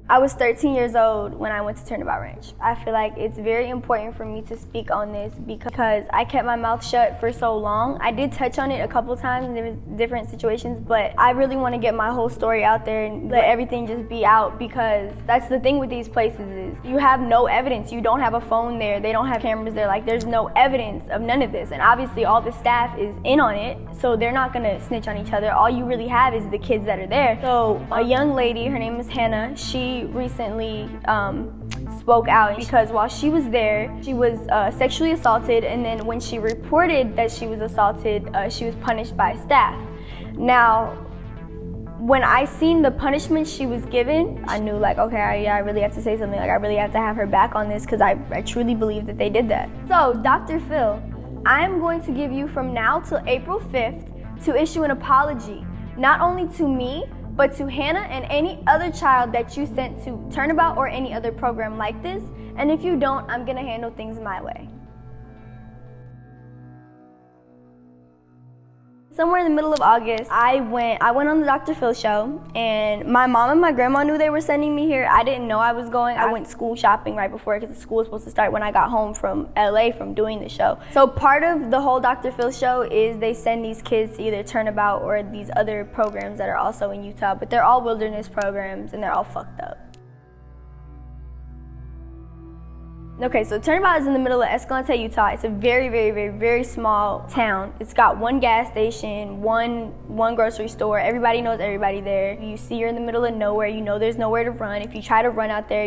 I was 13 years old when I went to Turnabout Ranch. I feel like it's very important for me to speak on this because I kept my mouth shut for so long. I did touch on it a couple times in different situations, but I really want to get my whole story out there and let everything just be out, because that's the thing with these places is you have no evidence. You don't have a phone there. They don't have cameras there. Like, there's no evidence of none of this. And obviously all the staff is in on it, so they're not going to snitch on each other. All you really have is the kids that are there. So a young lady, her name is Hannah, she recently spoke out because while she was there, she was sexually assaulted, and then when she reported that she was assaulted, she was punished by staff. Now, when I seen the punishment she was given, I knew, like, okay, I really have to say something. Like, I really have to have her back on this because I truly believe that they did that. So, Dr. Phil, I'm going to give you from now till April 5th to issue an apology, not only to me, but to Hannah and any other child that you sent to Turnabout or any other program like this. And if you don't, I'm gonna handle things my way. Somewhere in the middle of August, I went on the Dr. Phil show, and my mom and my grandma knew they were sending me here. I didn't know I was going. I went school shopping right before because the school was supposed to start when I got home from LA from doing the show. So part of the whole Dr. Phil show is they send these kids to either Turnabout or these other programs that are also in Utah, but they're all wilderness programs and they're all fucked up. Okay, so Turnabout is in the middle of Escalante, Utah. It's a very, very, very, very small town. It's got one gas station, one grocery store. Everybody knows everybody there. You see you're in the middle of nowhere. You know there's nowhere to run. If you try to run out there,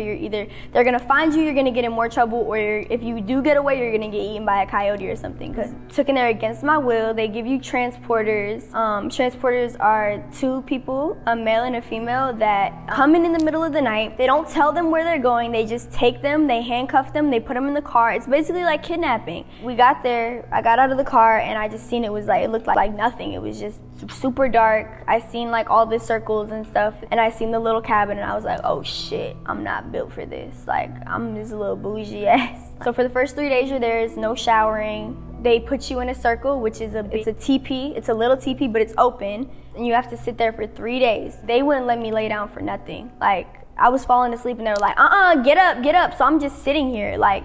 they're gonna find you, you're gonna get in more trouble, or if you do get away, you're gonna get eaten by a coyote or something. Because took in there against my will. They give you transporters. Transporters are two people, a male and a female, that come in the middle of the night. They don't tell them where they're going. They just take them, they handcuff them, they put them in the car. It's basically like kidnapping. We got there, I got out of the car, and I just seen it looked like nothing. It was just super dark. I seen like all the circles and stuff, and I seen the little cabin, and I was like, oh shit, I'm not built for this. Like, I'm just a little bougie ass. So for the first 3 days you're there, there's no showering. They put you in a circle, which is it's a teepee. It's a little teepee, but it's open, and you have to sit there for 3 days. They wouldn't let me lay down for nothing. Like, I was falling asleep and they were like, get up. So I'm just sitting here like,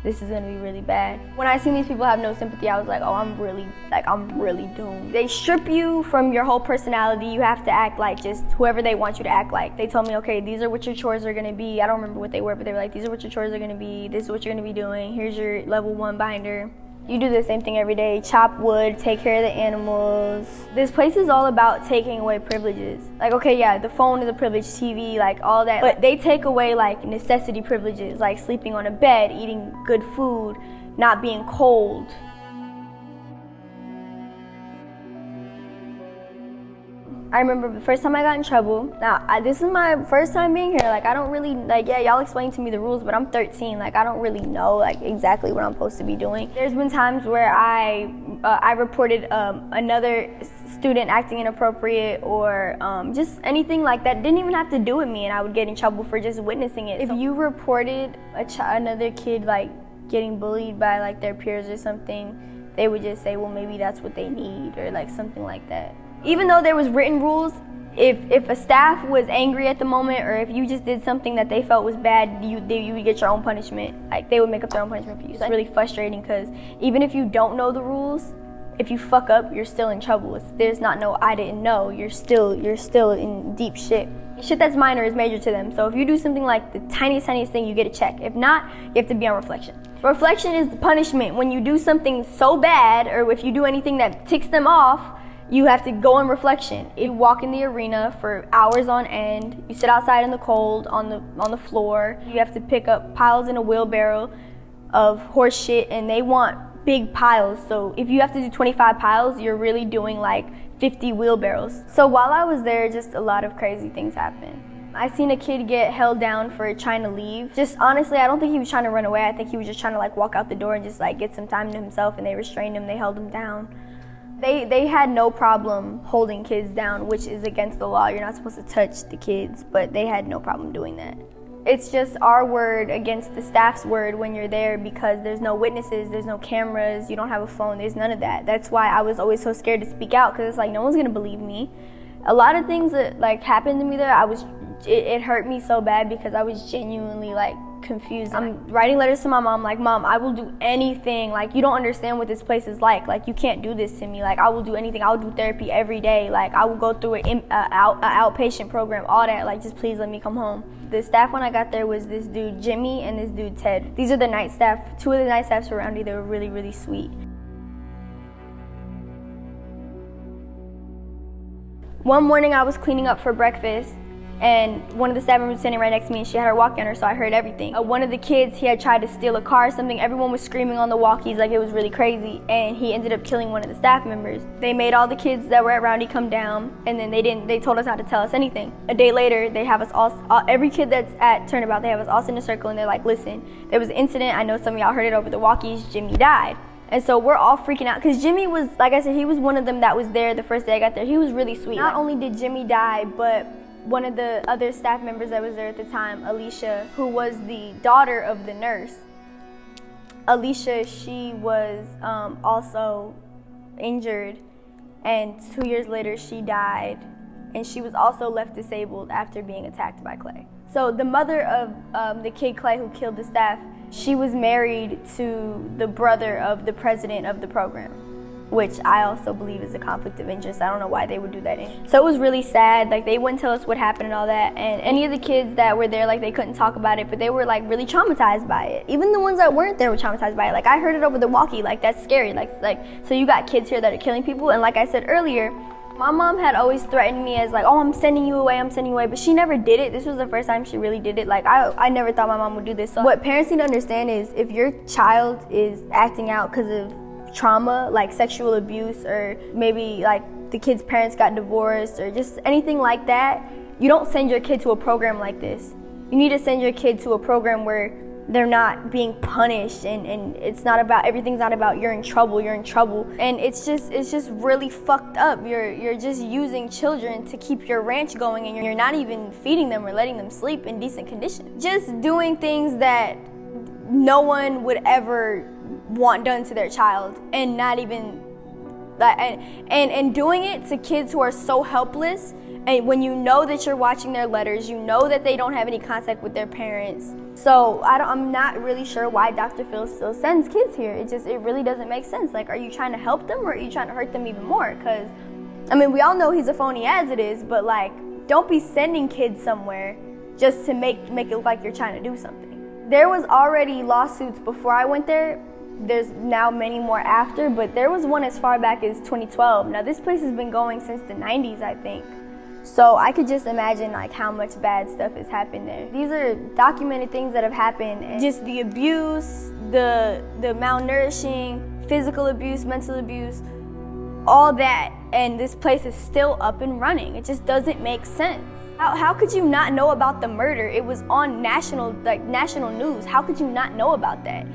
this is gonna be really bad. When I seen these people have no sympathy, I was like, oh, I'm really doomed. They strip you from your whole personality. You have to act like just whoever they want you to act like. They told me, okay, these are what your chores are gonna be. I don't remember what they were, but they were like, these are what your chores are gonna be. This is what you're gonna be doing. Here's your level 1 binder. You do the same thing every day, chop wood, take care of the animals. This place is all about taking away privileges. Like, okay, yeah, the phone is a privilege, TV, like all that, but they take away like necessity privileges, like sleeping on a bed, eating good food, not being cold. I remember the first time I got in trouble. Now, this is my first time being here. Like, I don't really, like, yeah, y'all explain to me the rules, but I'm 13. Like, I don't really know, like, exactly what I'm supposed to be doing. There's been times where I reported another student acting inappropriate or just anything like that. Didn't even have to do with me, and I would get in trouble for just witnessing it. If you reported another kid, like, getting bullied by, like, their peers or something, they would just say, well, maybe that's what they need, or, like, something like that. Even though there was written rules, if a staff was angry at the moment, or if you just did something that they felt was bad, you would get your own punishment. Like, they would make up their own punishment for you. So it's really frustrating because even if you don't know the rules, if you fuck up, you're still in trouble. There's not no I didn't know. You're still in deep shit. Shit that's minor is major to them. So if you do something like the tiniest thing, you get a check. If not, you have to be on reflection. Reflection is the punishment. When you do something so bad, or if you do anything that ticks them off, you have to go on reflection. You walk in the arena for hours on end. You sit outside in the cold on the floor. You have to pick up piles in a wheelbarrow of horse shit, and they want big piles. So if you have to do 25 piles, you're really doing like 50 wheelbarrows. So while I was there, just a lot of crazy things happened. I seen a kid get held down for trying to leave. Just honestly, I don't think he was trying to run away. I think he was just trying to like walk out the door and just like get some time to himself, and they restrained him, they held him down. They had no problem holding kids down, which is against the law. You're not supposed to touch the kids, but they had no problem doing that. It's just our word against the staff's word when you're there, because there's no witnesses, there's no cameras, you don't have a phone, there's none of that. That's why I was always so scared to speak out, because it's like no one's gonna believe me. A lot of things that like happened to me there, I was it hurt me so bad because I was genuinely like confused. I'm writing letters to my mom like, Mom, I will do anything. Like, you don't understand what this place is like. Like, you can't do this to me. Like, I will do anything. I will do therapy every day. Like, I will go through an outpatient program, all that. Like, just please let me come home. The staff when I got there was this dude, Jimmy, and this dude, Ted. These are the night staff. Two of the night staffs around me. They were really, really sweet. One morning I was cleaning up for breakfast, and one of the staff members was standing right next to me, and she had her walkie on her, so I heard everything. One of the kids, he had tried to steal a car or something. Everyone was screaming on the walkies like it was really crazy, and he ended up killing one of the staff members. They made all the kids that were at Roundy come down, and then they told us not to tell us anything. A day later, they have us all, every kid that's at Turnabout, they have us all sit in a circle, and they're like, listen, there was an incident, I know some of y'all heard it over the walkies, Jimmy died. And so we're all freaking out because Jimmy was, like I said, he was one of them that was there the first day I got there. He was really sweet. Not only did Jimmy die, but one of the other staff members that was there at the time, Alicia, who was the daughter of the nurse. Alicia, she was also injured, and 2 years later she died, and she was also left disabled after being attacked by Clay. So the mother of the kid Clay who killed the staff, she was married to the brother of the president of the program, which I also believe is a conflict of interest. I don't know why they would do that. So it was really sad. Like, they wouldn't tell us what happened and all that. And any of the kids that were there, like, they couldn't talk about it, but they were like really traumatized by it. Even the ones that weren't there were traumatized by it. Like, I heard it over the walkie. Like, that's scary. Like so you got kids here that are killing people. And like I said earlier, my mom had always threatened me as like, oh, I'm sending you away, but she never did it. This was the first time she really did it. Like, I never thought my mom would do this. So what parents need to understand is if your child is acting out because of trauma, like sexual abuse, or maybe like the kid's parents got divorced, or just anything like that, you don't send your kid to a program like this. You need to send your kid to a program where they're not being punished, and it's not about, everything's not about you're in trouble, and it's just really fucked up. You're just using children to keep your ranch going, and you're not even feeding them or letting them sleep in decent conditions. Just doing things that no one would ever want done to their child, and not even like, and doing it to kids who are so helpless. And when you know that you're watching their letters, you know that they don't have any contact with their parents. So I'm not really sure why Dr. Phil still sends kids here. It really doesn't make sense. Like, are you trying to help them, or are you trying to hurt them even more? Because, I mean, we all know he's a phony as it is, but like, don't be sending kids somewhere just to make it look like you're trying to do something. There was already lawsuits before I went there. There's now many more after, but there was one as far back as 2012. Now, this place has been going since the 90s, I think. So I could just imagine like how much bad stuff has happened there. These are documented things that have happened, and just the abuse, the malnourishing, physical abuse, mental abuse, all that, and this place is still up and running. It just doesn't make sense. How could you not know about the murder? It was on national news. How could you not know about that?